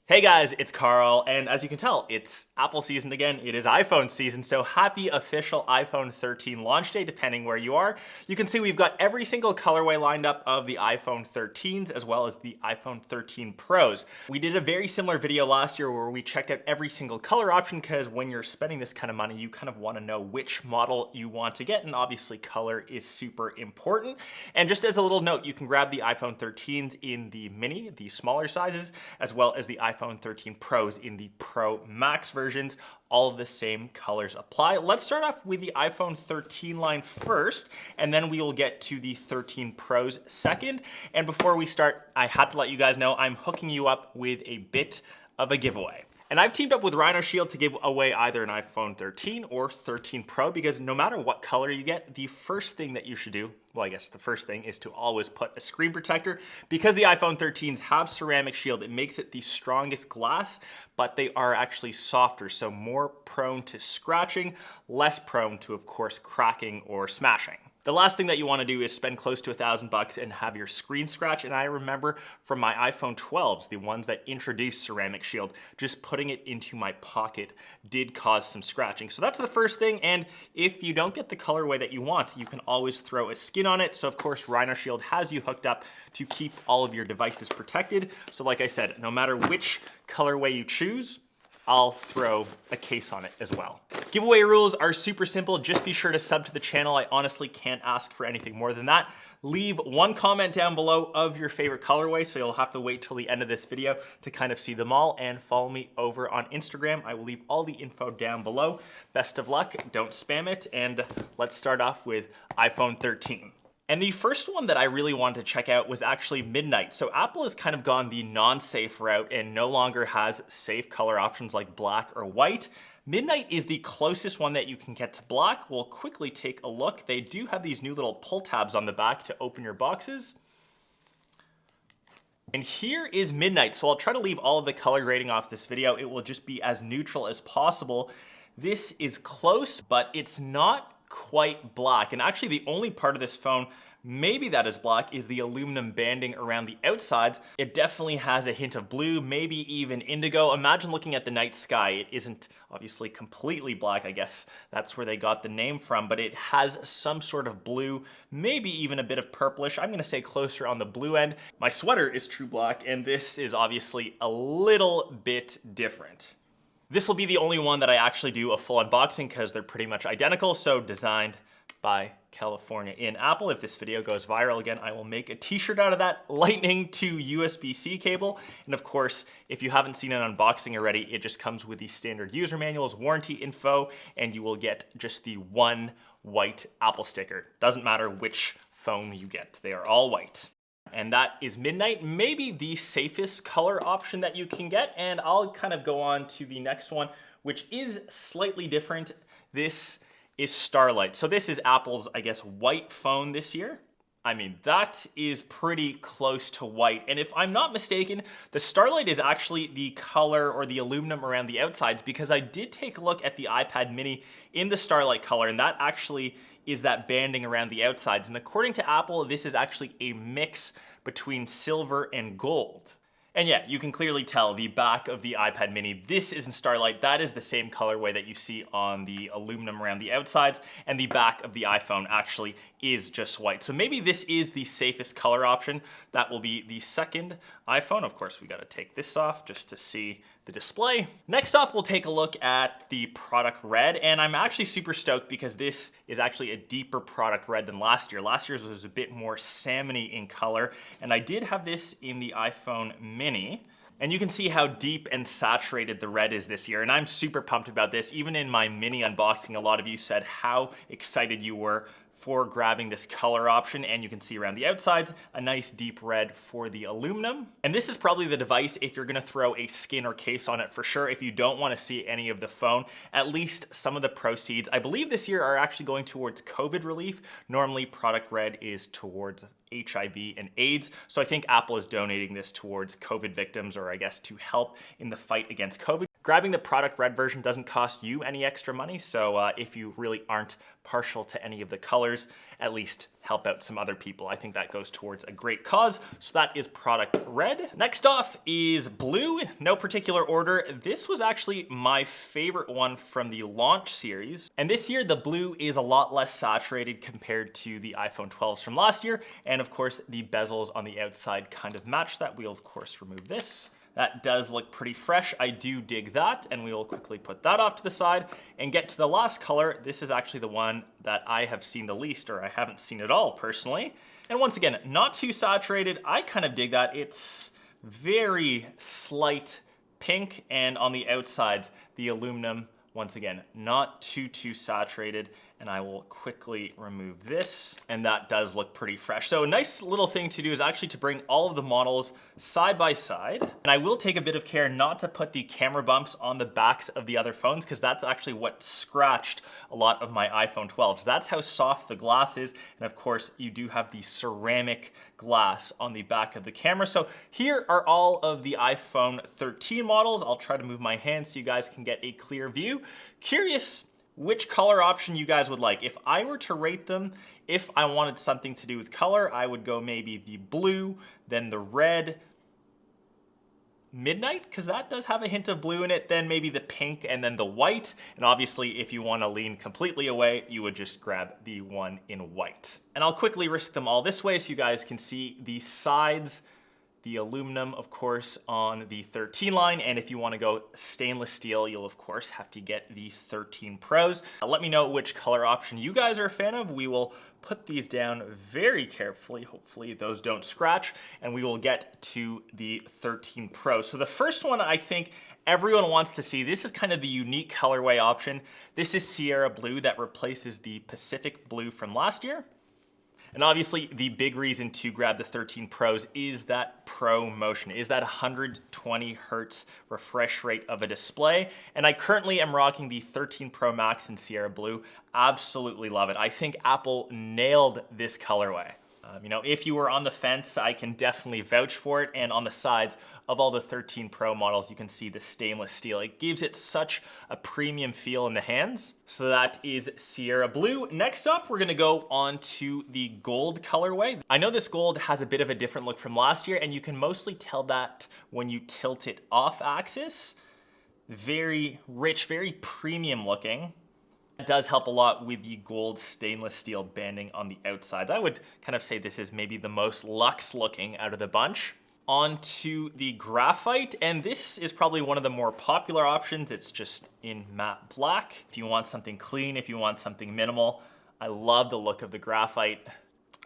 Hey guys, it's Karl, and as you can tell, it's Apple season again. It is iPhone season, so happy official iPhone 13 launch day, depending where you are. You can see we've got every single colorway lined up of the iPhone 13s, as well as the iPhone 13 Pros. We did a very similar video last year where we checked out every single color option, because when you're spending this kind of money, you kind of want to know which model you want to get, and obviously color is super important. And just as a little note, you can grab the iPhone 13s in the mini, the smaller sizes, as well as the iPhone 13 Pros in the Pro Max versions. All of the same colors apply. Let's start off with the iPhone 13 line first, and then we will get to the 13 Pros second. And before we start, I had to let you guys know I'm hooking you up with a bit of a giveaway. And I've teamed up with Rhino Shield to give away either an iPhone 13 or 13 Pro, because no matter what color you get, the first thing that you should do, well, I guess the first thing is to always put a screen protector. Because the iPhone 13s have ceramic shield, it makes it the strongest glass, but they are actually softer, so more prone to scratching, less prone to, of course, cracking or smashing. The last thing that you want to do is spend close to $1,000 and have your screen scratch. And I remember from my iPhone 12s, the ones that introduced ceramic shield, just putting it into my pocket did cause some scratching. So that's the first thing. And if you don't get the colorway that you want, you can always throw a skin on it. So of course, Rhino Shield has you hooked up to keep all of your devices protected. So like I said, no matter which colorway you choose, I'll throw a case on it as well. Giveaway rules are super simple. Just be sure to sub to the channel. I honestly can't ask for anything more than that. Leave one comment down below of your favorite colorway, so you'll have to wait till the end of this video to kind of see them all, and follow me over on Instagram. I will leave all the info down below. Best of luck, don't spam it, and let's start off with iPhone 13. And the first one that I really wanted to check out was actually Midnight. So Apple has kind of gone the non-safe route and no longer has safe color options like black or white. Midnight is the closest one that you can get to black. We'll quickly take a look. They do have these new little pull tabs on the back to open your boxes. And here is Midnight. So I'll try to leave all of the color grading off this video. It will just be as neutral as possible. This is close, but it's not quite black. And actually the only part of this phone maybe that is black is the aluminum banding around the outsides. It definitely has a hint of blue, maybe even indigo. Imagine looking at the night sky. It isn't obviously completely black. I guess that's where they got the name from, but it has some sort of blue, maybe even a bit of purplish. I'm gonna say closer on the blue end. My sweater is true black, and this is obviously a little bit different. This will be the only one that I actually do a full unboxing because they're pretty much identical. So designed by California in Apple. If this video goes viral again, I will make a t-shirt out of that lightning to USB-C cable. And of course, if you haven't seen an unboxing already, it just comes with the standard user manuals, warranty info, and you will get just the one white Apple sticker. Doesn't matter which phone you get, they are all white. And that is Midnight, maybe the safest color option that you can get. And I'll kind of go on to the next one, which is slightly different. This is Starlight. So this is Apple's, I guess, white phone this year. I mean, that is pretty close to white. And if I'm not mistaken, the Starlight is actually the color or the aluminum around the outsides, because I did take a look at the iPad mini in the Starlight color, and that actually is that banding around the outsides. And according to Apple, this is actually a mix between silver and gold. And yeah, you can clearly tell the back of the iPad mini, this isn't Starlight, that is the same colorway that you see on the aluminum around the outsides, and the back of the iPhone actually is just white. So maybe this is the safest color option. That will be the second iPhone. Of course, we gotta take this off just to see the display. Next off, we'll take a look at the product red, and I'm actually super stoked because this is actually a deeper product red than last year. Last year's was a bit more salmony in color, and I did have this in the iPhone mini. And you can see how deep and saturated the red is this year, and I'm super pumped about this. Even in my mini unboxing, a lot of you said how excited you were for grabbing this color option, and you can see around the outsides a nice deep red for the aluminum. And this is probably the device if you're gonna throw a skin or case on it for sure. If you don't wanna see any of the phone, at least some of the proceeds, I believe this year, are actually going towards COVID relief. Normally product red is towards HIV and AIDS. So I think Apple is donating this towards COVID victims, or I guess to help in the fight against COVID. Grabbing the product red version doesn't cost you any extra money, so if you really aren't partial to any of the colors, at least help out some other people. I think that goes towards a great cause. So that is product red. Next off is blue, no particular order. This was actually my favorite one from the launch series. And this year, the blue is a lot less saturated compared to the iPhone 12s from last year. And of course, the bezels on the outside kind of match that. We'll of course remove this. That does look pretty fresh. I do dig that, and we will quickly put that off to the side and get to the last color. This is actually the one that I have seen the least, or I haven't seen at all personally. And once again, not too saturated. I kind of dig that. It's very slight pink, and on the outsides, the aluminum, once again, not too saturated. And I will quickly remove this, and that does look pretty fresh. So a nice little thing to do is actually to bring all of the models side by side. And I will take a bit of care not to put the camera bumps on the backs of the other phones, because that's actually what scratched a lot of my iPhone 12s. That's how soft the glass is. And of course, you do have the ceramic glass on the back of the camera. So here are all of the iPhone 13 models. I'll try to move my hand so you guys can get a clear view. Curious which color option you guys would like. If I were to rate them, if I wanted something to do with color, I would go maybe the blue, then the red, midnight, because that does have a hint of blue in it, then maybe the pink, and then the white. And obviously, if you want to lean completely away, you would just grab the one in white. And I'll quickly risk them all this way so you guys can see the sides, the aluminum, of course, on the 13 line. And if you want to go stainless steel, you'll of course have to get the 13 Pros. Now, let me know which color option you guys are a fan of. We will put these down very carefully. Hopefully those don't scratch, and we will get to the 13 Pro. So the first one I think everyone wants to see, this is kind of the unique colorway option. This is Sierra Blue that replaces the Pacific Blue from last year. And obviously the big reason to grab the 13 Pros is that Pro Motion, is that 120 Hertz refresh rate of a display. And I currently am rocking the 13 Pro Max in Sierra Blue. Absolutely love it. I think Apple nailed this colorway. You know, if you were on the fence, I can definitely vouch for it. And on the sides of all the 13 Pro models, you can see the stainless steel. It gives it such a premium feel in the hands. So that is Sierra Blue. Next up, we're gonna go on to the gold colorway. I know this gold has a bit of a different look from last year, and you can mostly tell that when you tilt it off axis. Very rich, very premium looking. It does help a lot with the gold stainless steel banding on the outsides. I would kind of say this is maybe the most luxe looking out of the bunch. On to the graphite, and this is probably one of the more popular options. It's just in matte black. If you want something clean, if you want something minimal, I love the look of the graphite.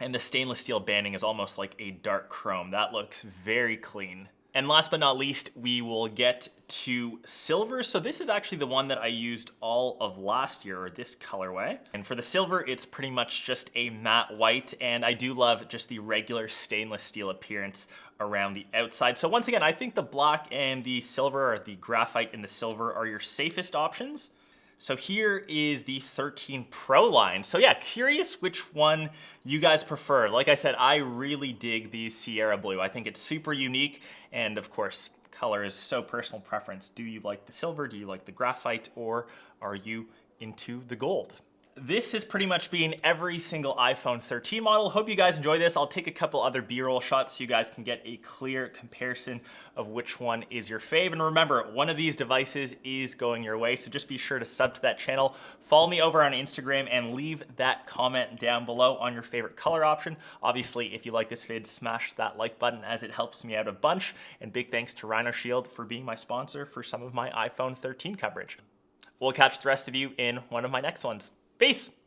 And the stainless steel banding is almost like a dark chrome. That looks very clean. And last but not least, we will get to silver. So this is actually the one that I used all of last year, or this colorway. And for the silver, it's pretty much just a matte white. And I do love just the regular stainless steel appearance around the outside. So once again, I think the black and the silver, or the graphite and the silver, are your safest options. So here is the 13 Pro line. So yeah, curious which one you guys prefer. Like I said, I really dig the Sierra Blue. I think it's super unique. And of course, color is so personal preference. Do you like the silver? Do you like the graphite? Or are you into the gold? This has pretty much been every single iPhone 13 model. Hope you guys enjoy this. I'll take a couple other B-roll shots so you guys can get a clear comparison of which one is your fave. And remember, one of these devices is going your way, so just be sure to sub to that channel. Follow me over on Instagram and leave that comment down below on your favorite color option. Obviously, if you like this vid, smash that like button as it helps me out a bunch. And big thanks to Rhino Shield for being my sponsor for some of my iPhone 13 coverage. We'll catch the rest of you in one of my next ones. Peace!